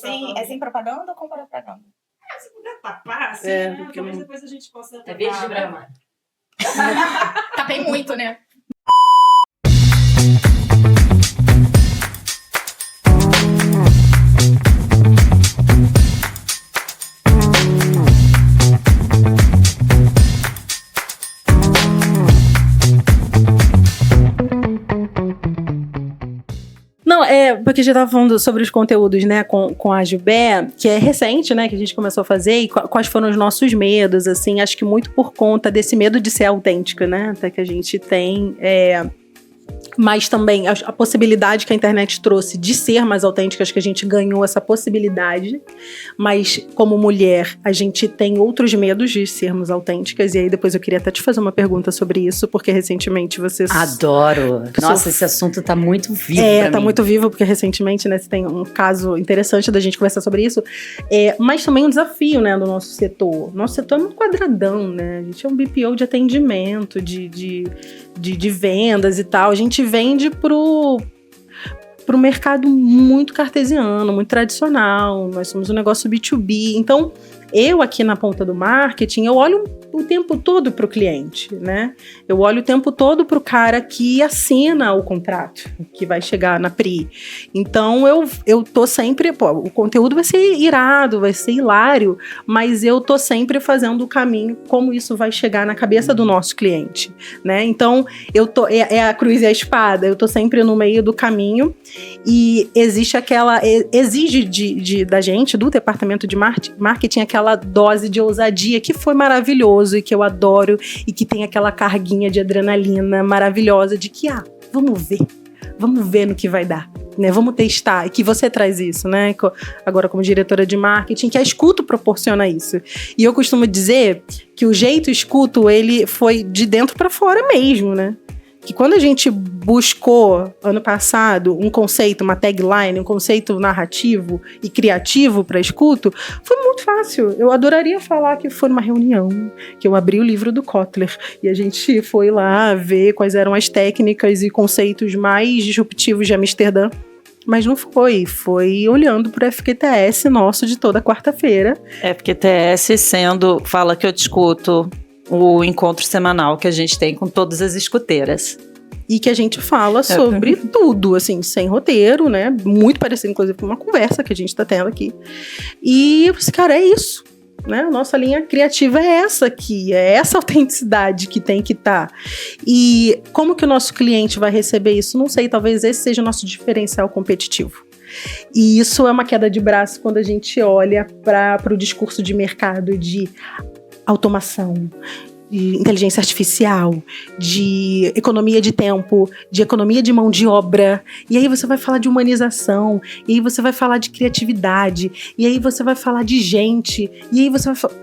sem propaganda ou com propaganda? Se puder tapar, assim, talvez depois a gente possa tapar. É verde de Brahma. Tapei muito, né? Não, porque a gente estava falando sobre os conteúdos, né, com a Gilbé, que é recente, né, que a gente começou a fazer, e quais foram os nossos medos, assim, acho que muito por conta desse medo de ser autêntica, né, até que a gente tem, mas também a possibilidade que a internet trouxe de ser mais autêntica, acho que a gente ganhou essa possibilidade, mas como mulher, a gente tem outros medos de sermos autênticas, e aí depois eu queria até te fazer uma pergunta sobre isso, porque recentemente você... Adoro! Nossa, esse assunto tá muito vivo pra tá mim. muito vivo, porque recentemente, né, você tem um caso interessante da gente conversar sobre isso, mas também um desafio, né, do nosso setor. Nosso setor é muito quadradão, né, a gente é um BPO de atendimento, de vendas e tal, a gente vende pro mercado muito cartesiano, muito tradicional, nós somos um negócio B2B, então eu aqui na ponta do marketing, eu olho o tempo todo pro cliente, né? Eu olho o tempo todo pro cara que assina o contrato, que vai chegar na PRI. Então eu tô sempre, o conteúdo vai ser irado, vai ser hilário, mas eu tô sempre fazendo o caminho, como isso vai chegar na cabeça do nosso cliente, né? Então eu tô, a cruz e a espada, eu tô sempre no meio do caminho e existe exige da gente, do departamento de marketing, aquela dose de ousadia que foi maravilhoso e que eu adoro e que tem aquela carguinha de adrenalina maravilhosa de que, vamos ver no que vai dar, né? Vamos testar, e que você traz isso, né? Agora como diretora de marketing, que a escuta proporciona isso. E eu costumo dizer que o jeito escuto, ele foi de dentro para fora mesmo, né? Que quando a gente buscou, ano passado, um conceito, uma tagline, um conceito narrativo e criativo para escuto, foi muito fácil. Eu adoraria falar que foi numa reunião, que eu abri o livro do Kotler e a gente foi lá ver quais eram as técnicas e conceitos mais disruptivos de Amsterdã. Mas não foi olhando pro FQTS nosso de toda quarta-feira. FQTS fala que eu discuto o encontro semanal que a gente tem com todas as escuteiras. E que a gente fala sobre tudo, assim, sem roteiro, né? Muito parecido, inclusive, com uma conversa que a gente tá tendo aqui. E eu pensei, cara, é isso, né? A nossa linha criativa é essa aqui, é essa autenticidade que tem que estar. E como que o nosso cliente vai receber isso? Não sei, talvez esse seja o nosso diferencial competitivo. E isso é uma queda de braço quando a gente olha para o discurso de mercado de automação, de inteligência artificial, de economia de tempo, de economia de mão de obra. E aí você vai falar de humanização, e aí você vai falar de criatividade, e aí você vai falar de gente, e aí você vai falar...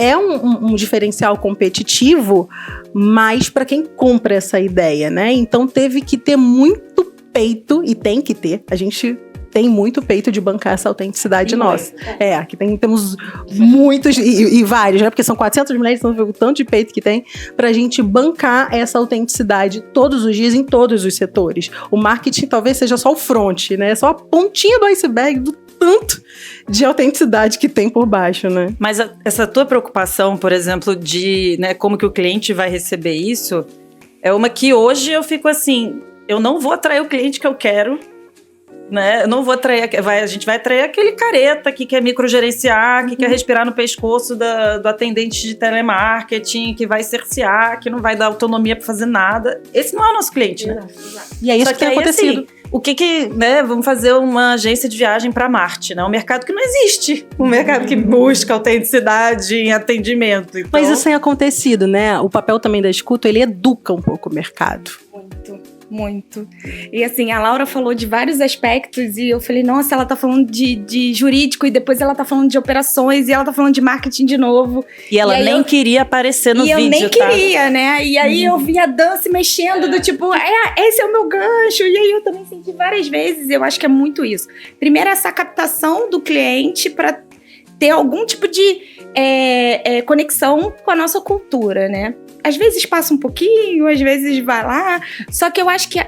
É um diferencial competitivo, mas para quem compra essa ideia, né? Então teve que ter muito peito, e tem que ter, a gente tem muito peito de bancar essa autenticidade nossa. Aqui temos muitos e vários, né? Porque são 400 mulheres, então o tanto de peito que tem pra gente bancar essa autenticidade todos os dias em todos os setores. O marketing talvez seja só o front, né? Só a pontinha do iceberg do tanto de autenticidade que tem por baixo, né? Mas essa tua preocupação, por exemplo, de, né, como que o cliente vai receber isso, é uma que hoje eu fico assim, eu não vou atrair o cliente que eu quero, né? Eu não vou atrair, a gente vai atrair aquele careta que quer microgerenciar, que quer respirar no pescoço do atendente de telemarketing, que vai cercear, que não vai dar autonomia para fazer nada. Esse não é o nosso cliente, né? Exato. E é isso que tem acontecido. Assim, o que né, vamos fazer uma agência de viagem para Marte, né? Um mercado que não existe, um mercado que busca autenticidade em atendimento. Então... Mas isso tem acontecido, né? O papel também da escuta, ele educa um pouco o mercado. Muito. E assim, a Laura falou de vários aspectos e eu falei, nossa, ela tá falando de jurídico e depois ela tá falando de operações e ela tá falando de marketing de novo. E ela nem queria aparecer no vídeo, E eu nem queria, né? E aí eu vi a Dan se mexendo do tipo, esse é o meu gancho. E aí eu também senti várias vezes, eu acho que é muito isso. Primeiro, essa captação do cliente para ter algum tipo de conexão com a nossa cultura, né? Às vezes passa um pouquinho, às vezes vai lá, só que eu acho que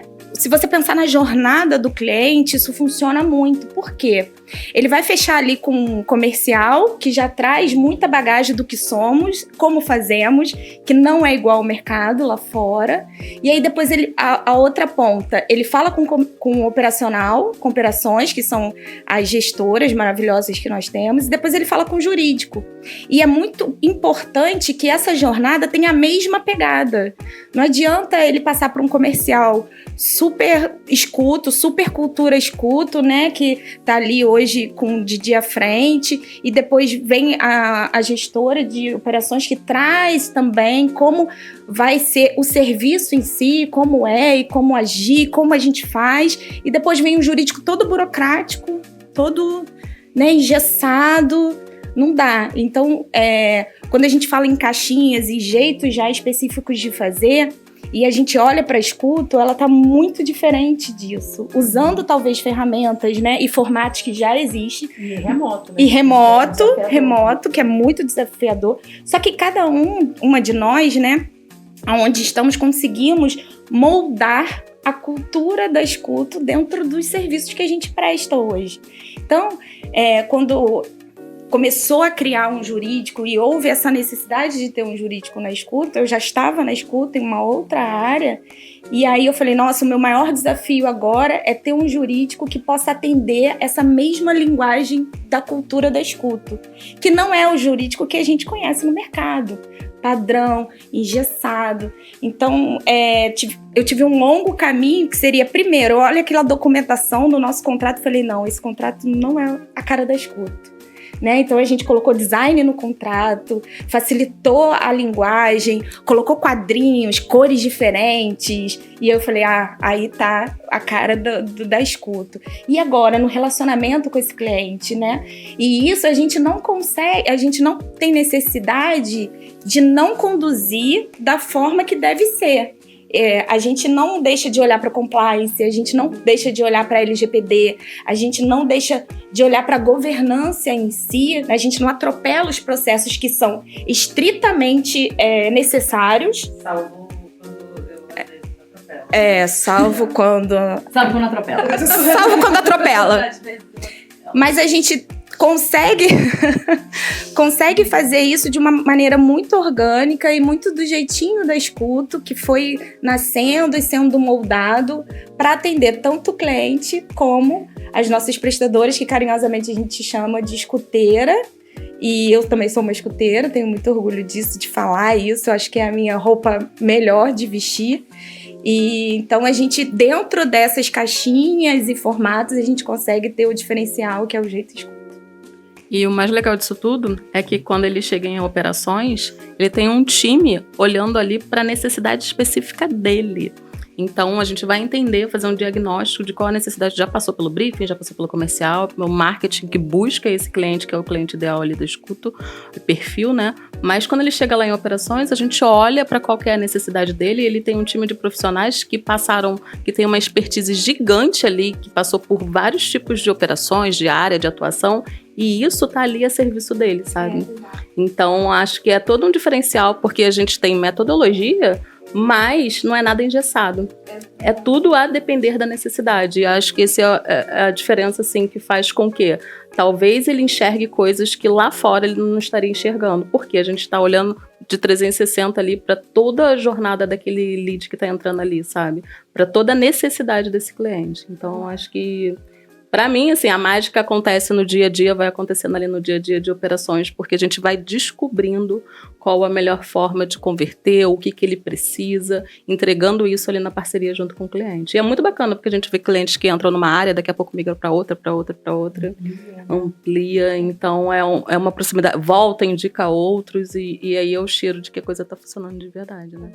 se você pensar na jornada do cliente, isso funciona muito. Por quê? Ele vai fechar ali com um comercial que já traz muita bagagem do que somos, como fazemos, que não é igual ao mercado lá fora. E aí depois a outra ponta, ele fala com o operacional, com operações, que são as gestoras maravilhosas que nós temos, e depois ele fala com o jurídico. E é muito importante que essa jornada tenha a mesma pegada. Não adianta ele passar por um comercial super escuto, super cultura escuto, né, que tá ali hoje com o Didi à frente, e depois vem a gestora de operações que traz também como vai ser o serviço em si, como é e como agir, como a gente faz, e depois vem o jurídico todo burocrático, todo, né, engessado. Não dá. Então, quando a gente fala em caixinhas e jeitos já específicos de fazer, e a gente olha para a escuta, ela está muito diferente disso. Usando talvez ferramentas, né, e formatos que já existem. E remoto, né? E remoto, que é muito desafiador. Só que cada uma de nós, né, onde estamos, conseguimos moldar a cultura da escuta dentro dos serviços que a gente presta hoje. Então, quando começou a criar um jurídico e houve essa necessidade de ter um jurídico na escuta, eu já estava na escuta em uma outra área, e aí eu falei, nossa, o meu maior desafio agora é ter um jurídico que possa atender essa mesma linguagem da cultura da escuta, que não é o jurídico que a gente conhece no mercado, padrão, engessado. Então, eu tive um longo caminho que seria, primeiro, olha aquela documentação do nosso contrato, falei, não, esse contrato não é a cara da escuta. Né? Então a gente colocou design no contrato, facilitou a linguagem, colocou quadrinhos, cores diferentes, e eu falei, aí tá a cara da escuta. E agora, no relacionamento com esse cliente, né? E isso a gente não consegue, a gente não tem necessidade de não conduzir da forma que deve ser. A gente não deixa de olhar para compliance, a gente não deixa de olhar para LGPD, a gente não deixa de olhar para a governança em si, a gente não atropela os processos que são estritamente necessários. Salvo quando atropela. Salvo quando atropela. Mas a gente consegue fazer isso de uma maneira muito orgânica e muito do jeitinho da escuta, que foi nascendo e sendo moldado para atender tanto o cliente como as nossas prestadoras, que carinhosamente a gente chama de escuteira. E eu também sou uma escuteira, tenho muito orgulho disso, de falar isso. Eu acho que é a minha roupa melhor de vestir. E então a gente, dentro dessas caixinhas e formatos, a gente consegue ter o diferencial que é o jeito escuta. E o mais legal disso tudo é que quando ele chega em operações, ele tem um time olhando ali para a necessidade específica dele. Então, a gente vai entender, fazer um diagnóstico de qual a necessidade. Já passou pelo briefing, já passou pelo comercial, pelo marketing que busca esse cliente, que é o cliente ideal ali da escuta, o perfil, né? Mas quando ele chega lá em operações, a gente olha para qual que é a necessidade dele, e ele tem um time de profissionais que tem uma expertise gigante ali, que passou por vários tipos de operações, de área de atuação, e isso tá ali a serviço dele, sabe? Então, acho que é todo um diferencial, porque a gente tem metodologia, mas não é nada engessado. É tudo a depender da necessidade. E acho que essa é a diferença, assim, que faz com que talvez ele enxergue coisas que lá fora ele não estaria enxergando. Porque a gente está olhando de 360 ali para toda a jornada daquele lead que está entrando ali, sabe? Para toda a necessidade desse cliente. Então, acho que para mim, assim, a mágica acontece no dia a dia, vai acontecendo ali no dia a dia de operações, porque a gente vai descobrindo qual a melhor forma de converter, o que ele precisa, entregando isso ali na parceria junto com o cliente. E é muito bacana, porque a gente vê clientes que entram numa área, daqui a pouco migram para outra, amplia. Então, é uma proximidade, volta, indica outros, e aí é o cheiro de que a coisa está funcionando de verdade, né?